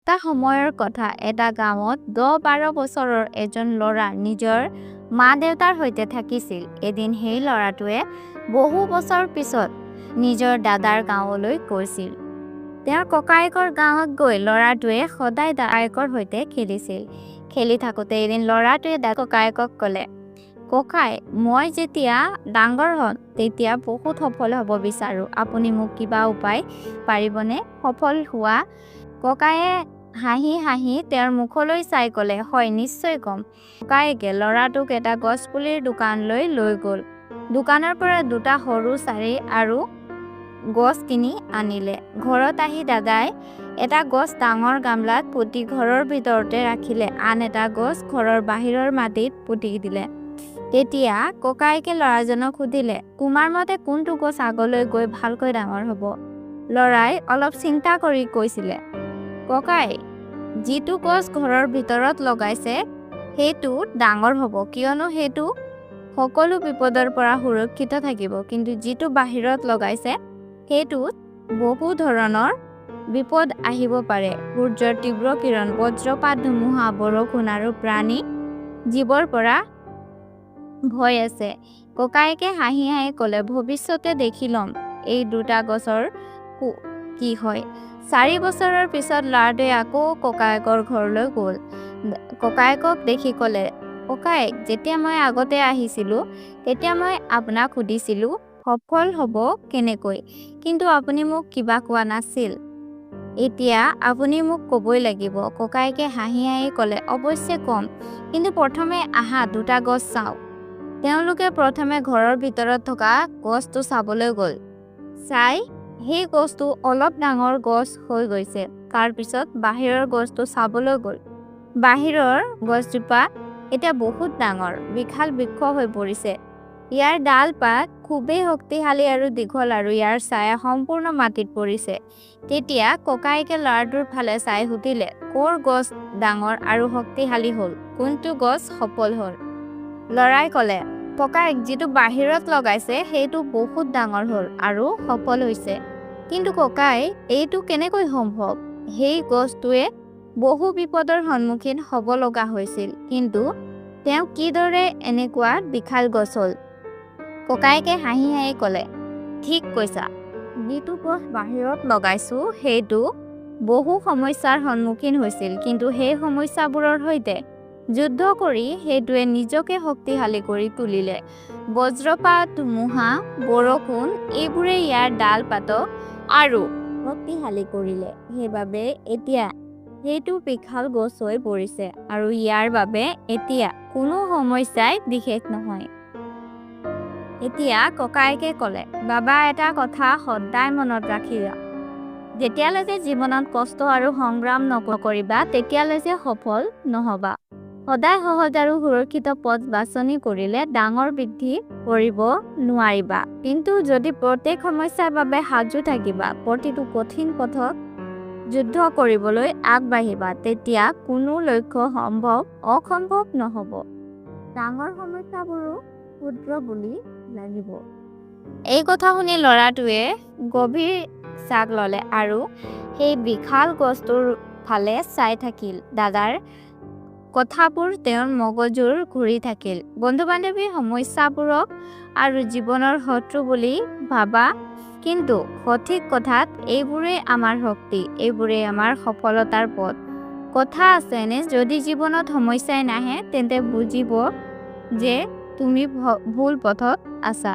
এটা সময়ৰ কথা এটা গাঁৱত 10-12 বছৰৰ এজন ল'ৰা নিজৰ মা-দেউতাৰ সৈতে থাকিছিল। এদিন সেই ল'ৰাটোৱে বহু বছৰ পিছত নিজৰ দাদাৰ গাঁৱলৈ গৈছিল। তেওঁৰ ককায়েকৰ গাঁৱত গৈ ল'ৰাটোৱে সদায় ককায়েকৰ সৈতে খেলিছিল। খেলি থাকোঁতে এদিন ল'ৰাটোৱে ককায়েকক ক'লে, ককাই, মই যেতিয়া ডাঙৰ হ'ম তেতিয়া বহুত সফল হ'ব বিচাৰোঁ। আপুনি মোক কিবা উপায় পাৰিবনে সফল হোৱা? ককায়ে হাঁহি হাঁহি তেওঁৰ মুখলৈ চাই ক'লে, হয় নিশ্চয় ক'ম। ককায়েকে ল'ৰাটোক এটা গছপুলিৰ দোকানলৈ লৈ গ'ল। দোকানৰ পৰা 2টা সৰু চাৰি আৰু গছ কিনি আনিলে। ঘৰত আহি দাদাই এটা গছ ডাঙৰ গামলাত পুতি ঘৰৰ ভিতৰতে ৰাখিলে, আন এটা গছ ঘৰৰ বাহিৰৰ মাটিত পুতি দিলে। তেতিয়া ককায়েকে ল'ৰাজনক সুধিলে, তোমাৰ মতে কোনটো গছ আগলৈ গৈ ভালকৈ ডাঙৰ হ'ব? ল'ৰাই অলপ চিন্তা কৰি কৈছিলে, ককাই, যিটো গছ ঘৰৰ ভিতৰত লগাইছে সেইটো ডাঙৰ হ'ব, কিয়নো সেইটো সকলো বিপদৰ পৰা সুৰক্ষিত থাকিব। কিন্তু যিটো বাহিৰত লগাইছে সেইটোত বহু ধৰণৰ বিপদ আহিব পাৰে। সূৰ্যৰ তীব্ৰ কিৰণ, বজ্ৰপাত, ধুমুহা, বৰষুণ আৰু প্ৰাণী জীৱৰ পৰা ভয় আছে। ককায়েকে হাঁহি হাঁহি ক'লে, ভৱিষ্যতে দেখি ল'ম এই 2টা গছৰ কি হয়। 4 বছৰৰ পিছত ল'ৰাটোৱে আকৌ ককায়েকৰ ঘৰলৈ গ'ল। ককায়েকক দেখি ক'লে, ককায়েক, যেতিয়া মই আগতে আহিছিলোঁ তেতিয়া মই আপোনাক সুধিছিলোঁ সফল হ'ব কেনেকৈ, কিন্তু আপুনি মোক কিবা কোৱা নাছিল। এতিয়া আপুনি মোক ক'বই লাগিব। ককায়েকে হাঁহি হাঁহি ক'লে, অৱশ্যে ক'ম, কিন্তু প্ৰথমে আহা 2টা গছ চাওঁ। তেওঁলোকে প্ৰথমে ঘৰৰ ভিতৰত থকা গছটো চাবলৈ গ'ল। চাই সেই গছটো অলপ ডাঙৰ গছ হৈ গৈছে। তাৰপিছত বাহিৰৰ গছটো চাবলৈ গ'ল। বাহিৰৰ গছজোপা এতিয়া বহুত ডাঙৰ, বিশাল বৃক্ষ হৈ পৰিছে। ইয়াৰ ডাল পাত খুবেই শক্তিশালী আৰু দীঘল আৰু ইয়াৰ ছায়া সম্পূৰ্ণ মাটিত পৰিছে। তেতিয়া ককায়েকে ল'ৰাটোৰ ফালে চাই সুধিলে, ক'ৰ গছ ডাঙৰ আৰু শক্তিশালী হ'ল? কোনটো গছ সফল হ'ল? ল'ৰাই ক'লে, ককায়েক, যিটো বাহিৰত লগাইছে সেইটো বহুত ডাঙৰ হ'ল আৰু সফল হৈছে। কিন্তু ককাই, এইটো কেনেকৈ সম্ভৱ? সেই গছটোৱে বহু বিপদৰ সন্মুখীন হ'ব লগা হৈছিল, কিন্তু তেওঁ কিদৰে এনেকুৱা বিশাল গছ হ'ল? ককায়েকে হাঁহি হাঁহি ক'লে, ঠিক কৈছা, যিটো গছ বাহিৰত লগাইছোঁ সেইটো বহু সমস্যাৰ সন্মুখীন হৈছিল, কিন্তু সেই সমস্যাবোৰৰ সৈতে যুদ্ধ কৰি সেইটোৱে নিজকে শক্তিশালী কৰি তুলিলে। বজ্ৰপাত, ধুমুহা, বৰষুণ এইবোৰে ইয়াৰ ডাল পাতক আৰু শক্তিশালী কৰিলে। সেইবাবে এতিয়া সেইটো বিশাল গছ হৈ পৰিছে আৰু ইয়াৰ বাবে এতিয়া কোনো সমস্যাই বিশেষ নহয়। এতিয়া ককায়েকে ক'লে, বাবা, এটা কথা সদায় মনত ৰাখিবা, যেতিয়ালৈকে জীৱনত কষ্ট আৰু সংগ্ৰাম নকৰিবা তেতিয়ালৈকে সফল নহ'বা। সদায় সহজ আৰু সুৰক্ষিত পথ বাছনি কৰিলে ডাঙৰ বৃদ্ধি কৰিব নোৱাৰিবা। কিন্তু যদি প্ৰত্যেক সমস্যাৰ বাবে সাজু থাকিবা, প্ৰতিটো কঠিন পথত যুদ্ধ কৰিবলৈ আগবাঢ়িবা, তেতিয়া কোনো লক্ষ্য অসম্ভৱ নহ'ব। ডাঙৰ সমস্যাবোৰো ক্ষুদ্ৰ বুলি লাগিব। এই কথা শুনি ল'ৰাটোৱে গভীৰ শ্বাস ল'লে আৰু সেই বিশাল গছটোৰ ফালে চাই থাকিল। দাদাৰ কথাবোৰ তেওঁৰ মগজুৰ ঘূৰি থাকিল। বন্ধু-বান্ধৱীৰ সমস্যাবোৰক আৰু জীৱনৰ শত্ৰু বুলি ভাবা, কিন্তু সঠিক কথাত এইবোৰেই আমাৰ শক্তি, এইবোৰেই আমাৰ সফলতাৰ পথ। কথা আছেনে, যদি জীৱনত সমস্যাই নাহে তেন্তে বুজিব যে তুমি ভুল পথত আছা।